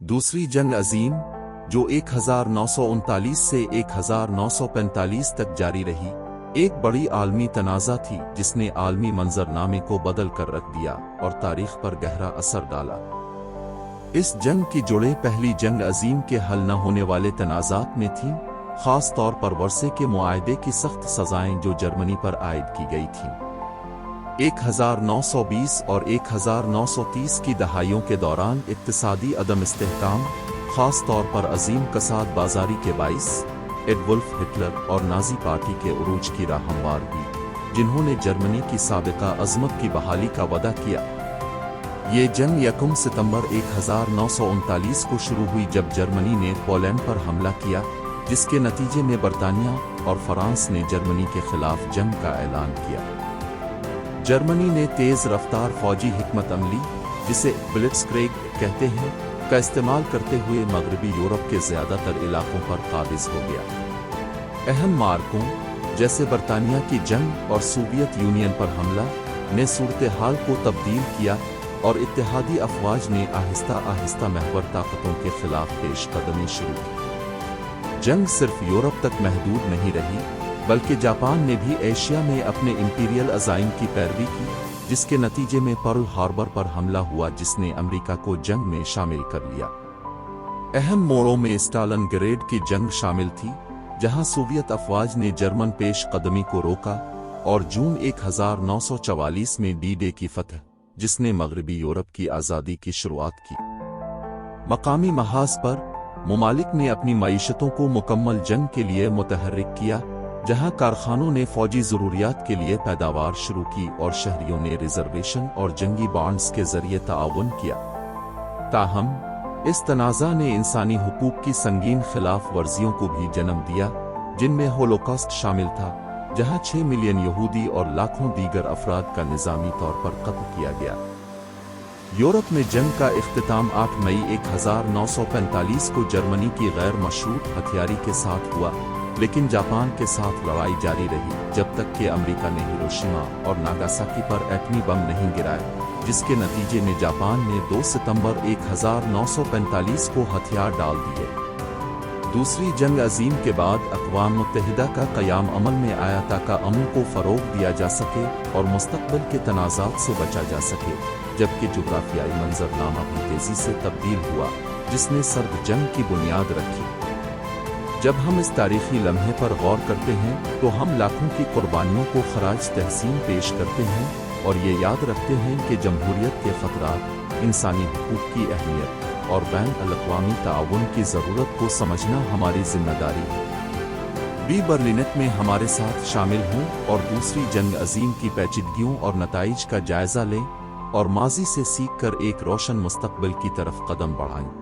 दूसरी जंग अजीम, जो 1939 से 1945 तक जारी रही, एक बड़ी आलमी तनाज़ा थी जिसने आलमी मंजरनामे को बदल कर रख दिया और तारीख पर गहरा असर डाला। इस जंग की जुड़े पहली जंग अजीम के हल न होने वाले तनाज़ात में थीं, ख़ास तौर पर वर्से के मुआहदे की सख्त सज़ाएं जो जर्मनी पर आयद की गई थीं। 1920 और 1930 की दहाइयों के दौरान इक्तिसादी अदम इस्तेहकाम, ख़ास तौर पर अजीम कसाद बाजारी के बाइस एडवुल्फ हिटलर और नाज़ी पार्टी के उरूज की राह हमवार हुई, जिन्होंने जर्मनी की साबिका अज़मत की बहाली का वादा किया। ये जंग 1 सितंबर 1939 को शुरू हुई जब जर्मनी ने पोलैंड पर हमला किया, जिसके नतीजे में बरतानिया और फ्रांस ने जर्मनी के खिलाफ जंग का ऐलान किया। जर्मनी ने तेज़ रफ्तार फौजी हिकमत अमली, जिसे ब्लिट्ज़क्रेग कहते हैं, का इस्तेमाल करते हुए मगरबी यूरोप के ज़्यादातर इलाकों पर काबिज़ हो गया। अहम मार्कों जैसे बरतानिया की जंग और सोवियत यूनियन पर हमला ने सूरत हाल को तब्दील किया और इत्तेहादी अफवाज ने आहिस्ता आहिस्ता महवर ताकतों के खिलाफ पेशकदमी शुरू की। जंग सिर्फ यूरोप तक महदूद नहीं रही, बल्कि जापान ने भी एशिया में अपने इंपीरियल अज़ाइम की पैरवी की, जिसके नतीजे में पर्ल हार्बर पर हमला हुआ जिसने अमेरिका को जंग में शामिल कर लिया। अहम मोड़ों में स्टालिनग्रेड की जंग शामिल थी, जहां सोवियत अफवाज ने जर्मन पेशकदमी को रोका, और जून 1944 में डी-डे की फतह, जिसने मगरबी यूरोप की आज़ादी की शुरुआत की। मकामी महाज पर मुमालिक ने अपनी मईशतों को मुकम्मल जंग के लिए मुतहर्रिक किया, जहां कारखानों ने फौजी ज़रूरियात के लिए पैदावार शुरू की और शहरियों ने रिजर्वेशन और जंगी बॉन्ड्स के जरिए ताउन किया। ताहम इस तनाज़ा ने इंसानी हुकूक की संगीन खिलाफ वर्जियों को भी जन्म दिया, जिनमें होलोकॉस्ट शामिल था, जहां 6 मिलियन यहूदी और लाखों दीगर अफराद का निज़ामी तौर पर कत्ल किया गया। यूरोप में जंग का इख्तिताम 8 मई 1945 को जर्मनी की गैर मशरूत हथियारी के साथ हुआ, लेकिन जापान के साथ लड़ाई जारी रही जब तक कि अमेरिका ने हिरोशिमा और नागासाकी पर एटमी बम नहीं गिराए, जिसके नतीजे में जापान ने 2 सितंबर 1945 को हथियार डाल दिए। दूसरी जंग अजीम के बाद अक़वाम मुत्तहिदा का क़याम अमल में आया ताकि अमन को फ़रोग़ दिया जा सके और मुस्तक़बिल के तनाज़ात से बचा जा सके, जबकि जुग़राफ़ियाई मंज़रनामा भी तेज़ी से तब्दील हुआ, जिसने सर्द जंग की बुनियाद रखी। जब हम इस तारीख़ी लम्हे पर गौर करते हैं तो हम लाखों की कुर्बानियों को ख़राज तहसीन पेश करते हैं और ये याद रखते हैं कि जमहूरियत के ख़तरात, इंसानी हुकूक की अहमियत और बैन-अल-अक़वामी ताउन की ज़रूरत को समझना हमारी ज़िम्मेदारी है। बी बर्लिनेट में हमारे साथ शामिल हों और दूसरी जंग अजीम की पेचीदगियों और नताइज का जायज़ा लें और माज़ी से सीख कर एक रोशन मुस्तक़बिल की तरफ कदम बढ़ाएं।